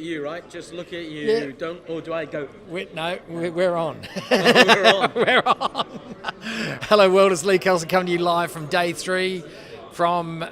You, right? Just look at you. Yeah. Don't, or do I go? We're on. We're on. We're on. Hello world, it's Lee Kelson coming to you live from day 3 from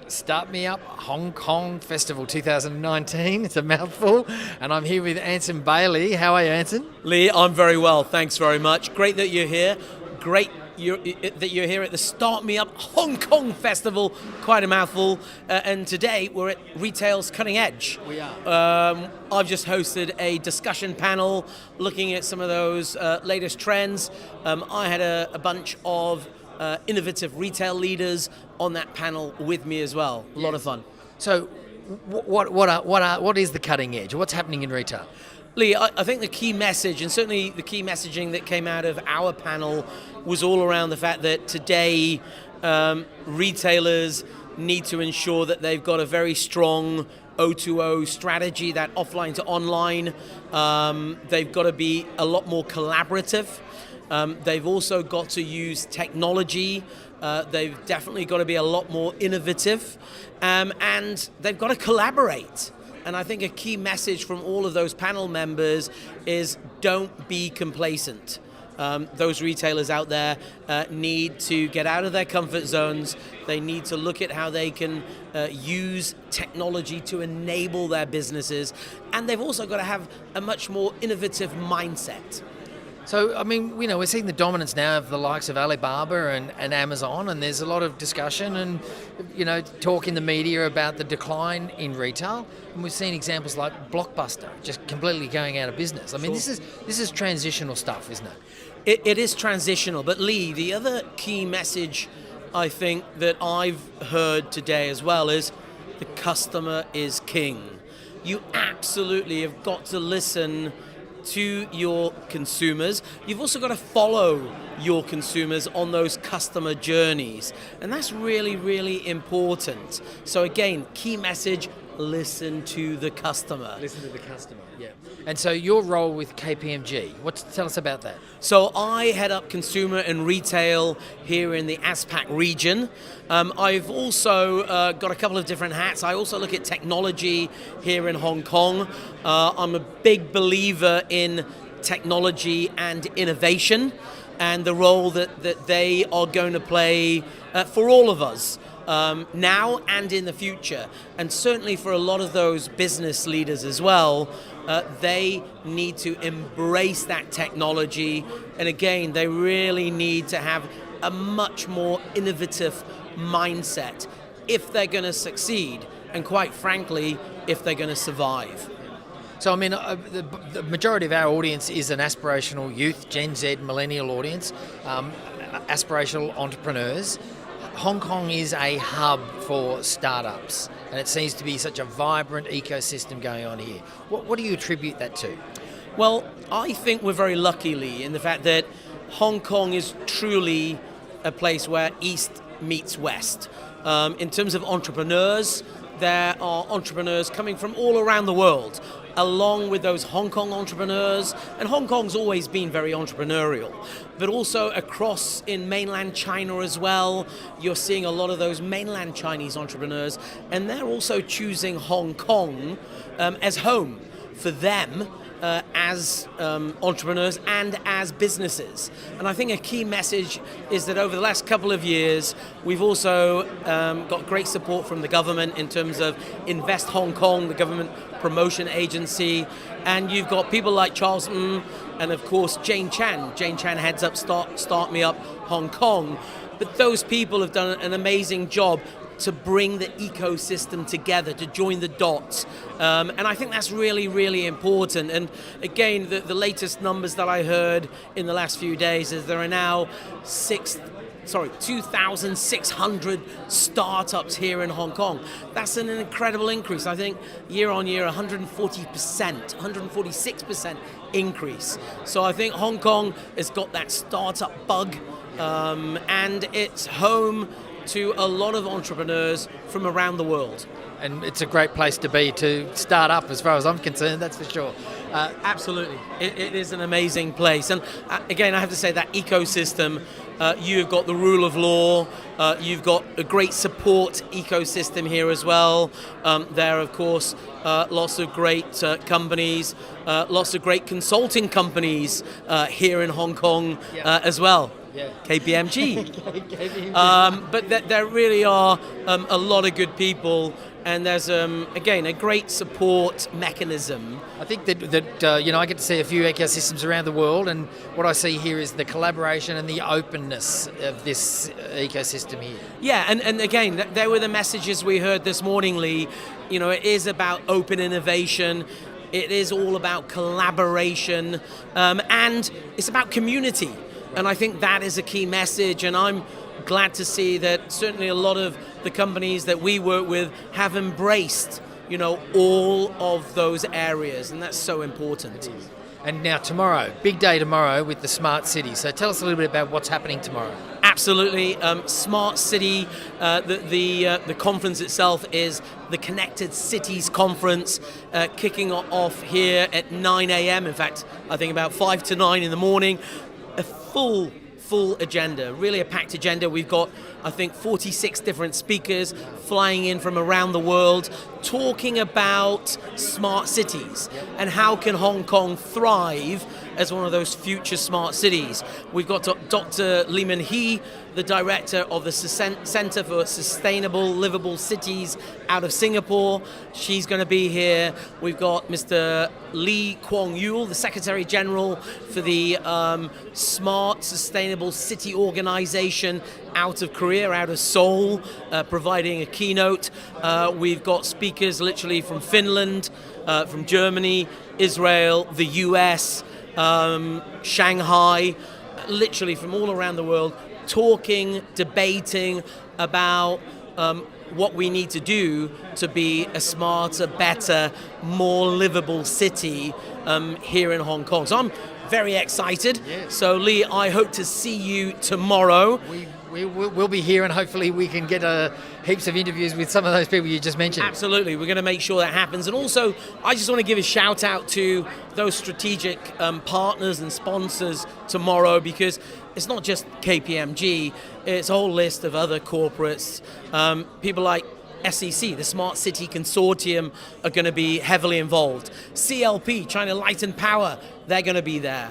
Start Me Up Hong Kong Festival 2019. It's a mouthful. And I'm here with Anson Bailey. How are you, Anson? Lee, I'm very well. Thanks very much. Great that you're here. Great that you're here at the Start Me Up Hong Kong Festival. Quite a mouthful. And today we're at Retail's Cutting Edge. We are. I've just hosted a discussion panel looking at some of those latest trends. I had a bunch of innovative retail leaders on that panel with me as well. A lot of fun. So what is the cutting edge? What's happening in retail? Lee, I think the key message, and certainly the key messaging that came out of our panel, was all around the fact that today retailers need to ensure that they've got a very strong O2O strategy, that offline to online. They've got to be a lot more collaborative. They've also got to use technology. They've definitely got to be a lot more innovative. And they've got to collaborate. And I think a key message from all of those panel members is don't be complacent. Those retailers out there need to get out of their comfort zones. They need to look at how they can use technology to enable their businesses. And they've also got to have a much more innovative mindset. So, I mean, we're seeing the dominance now of the likes of Alibaba and Amazon, and there's a lot of discussion and, talk in the media about the decline in retail. And we've seen examples like Blockbuster just completely going out of business. I mean, Sure. this is transitional stuff, isn't it? It is transitional. But Lee, the other key message I think that I've heard today as well is the customer is king. You absolutely have got to listen to your consumers. You've also got to follow your consumers on those customer journeys. And that's really, really important. So again, key message, listen to the customer. Listen to the customer, yeah. And so your role with KPMG, tell us about that. So I head up consumer and retail here in the ASPAC region. I've also got a couple of different hats. I also look at technology here in Hong Kong. I'm a big believer in technology and innovation and the role that they are going to play for all of us. Now and in the future, and certainly for a lot of those business leaders as well, they need to embrace that technology, and again, they really need to have a much more innovative mindset if they're going to succeed, and quite frankly, if they're going to survive. So, I mean, the majority of our audience is an aspirational youth, Gen Z, millennial audience, aspirational entrepreneurs. Hong Kong is a hub for startups, and it seems to be such a vibrant ecosystem going on here. What do you attribute that to? Well, I think we're very lucky, Lee, in the fact that Hong Kong is truly a place where East meets West. In terms of entrepreneurs, there are entrepreneurs coming from all around the world, along with those Hong Kong entrepreneurs, and Hong Kong's always been very entrepreneurial, but also across in mainland China as well, you're seeing a lot of those mainland Chinese entrepreneurs, and they're also choosing Hong Kong as home for them as entrepreneurs and as businesses. And I think a key message is that over the last couple of years, we've also got great support from the government in terms of Invest Hong Kong, the government promotion agency, and you've got people like Charles and of course Jane Chan. Jane Chan heads up Start Me Up Hong Kong. But those people have done an amazing job to bring the ecosystem together, to join the dots. And I think that's really, really important. And again, the latest numbers that I heard in the last few days is there are now 2,600 startups here in Hong Kong. That's an incredible increase. I think year on year, 140%, 146% increase. So I think Hong Kong has got that startup bug, and it's home to a lot of entrepreneurs from around the world. And it's a great place to be to start up, as far as I'm concerned, that's for sure. Absolutely. It is an amazing place. And again, I have to say that ecosystem, you've got the rule of law, You've got a great support ecosystem here as well. There, of course, lots of great companies, lots of great consulting companies here in Hong Kong as well. Yeah. KPMG. KPMG. But there really are a lot of good people, and there's again a great support mechanism. I think that I get to see a few ecosystems around the world, and what I see here is the collaboration and the openness of this ecosystem here. Yeah, and again, there were the messages we heard this morning, Lee. It is about open innovation. It is all about collaboration, and it's about community. And I think that is a key message, and I'm glad to see that certainly a lot of the companies that we work with have embraced, all of those areas, and that's so important. And now tomorrow, big day tomorrow with the Smart City. So tell us a little bit about what's happening tomorrow. Absolutely. Smart City, the conference itself is the Connected Cities Conference, kicking off here at 9 a.m. In fact, I think about 5 to 9 in the morning. A full agenda, really a packed agenda. We've got, I think, 46 different speakers flying in from around the world, talking about smart cities and how can Hong Kong thrive as one of those future smart cities. We've got Dr. Lee Min Hee, the director of the Center for Sustainable Livable Cities out of Singapore. She's going to be here. We've got Mr. Lee Kwong Yul, the Secretary General for the Smart Sustainable City Organization out of Korea, out of Seoul, providing a keynote. We've got speakers literally from Finland, from Germany, Israel, the US, Shanghai, literally from all around the world, talking, debating about what we need to do to be a smarter, better, more livable city here in Hong Kong. So I'm very excited. Yes. So Lee, I hope to see you tomorrow. We'll be here, and hopefully we can get heaps of interviews with some of those people you just mentioned. Absolutely, we're going to make sure that happens. And also, I just want to give a shout out to those strategic partners and sponsors tomorrow, because it's not just KPMG, it's a whole list of other corporates. People like SEC, the Smart City Consortium, are going to be heavily involved. CLP, China Light and Power, they're going to be there.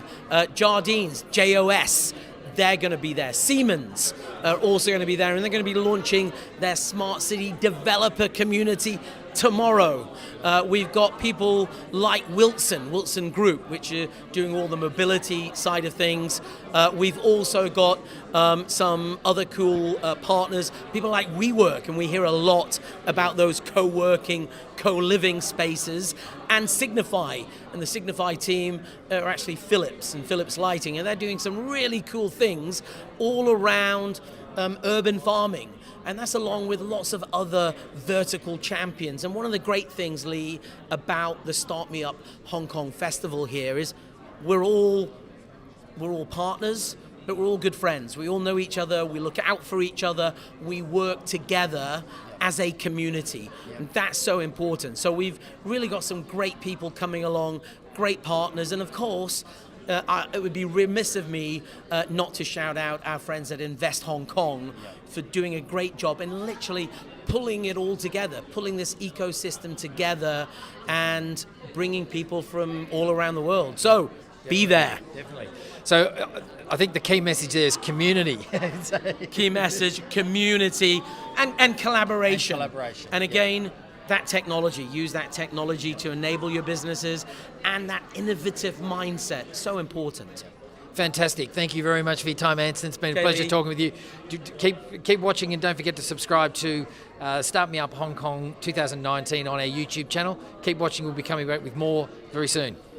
Jardines, JOS, they're going to be there. Siemens are also going to be there, and they're going to be launching their Smart City developer community tomorrow. We've got people like Wilson Group, which are doing all the mobility side of things. We've also got some other cool partners, people like WeWork, and we hear a lot about those co-working, co-living spaces, and Signify. And the Signify team are actually Philips and Philips Lighting, and they're doing some really cool things all around urban farming. And that's along with lots of other vertical champions. And one of the great things, Lee, about the Start Me Up Hong Kong Festival here is we're all partners, but we're all good friends. We all know each other, we look out for each other, we work together as a community. And that's so important. So we've really got some great people coming along, great partners, and of course, it would be remiss of me not to shout out our friends at Invest Hong Kong for doing a great job and literally pulling it all together, pulling this ecosystem together and bringing people from all around the world. So be there. Definitely. So I think the key message there is community. Key message, community and collaboration. And again, that technology, use that technology to enable your businesses, and that innovative mindset, so important. Fantastic. Thank you very much for your time, Anson. It's been a pleasure talking with you. Keep watching, and don't forget to subscribe to Start Me Up Hong Kong 2019 on our YouTube channel. Keep watching. We'll be coming back with more very soon.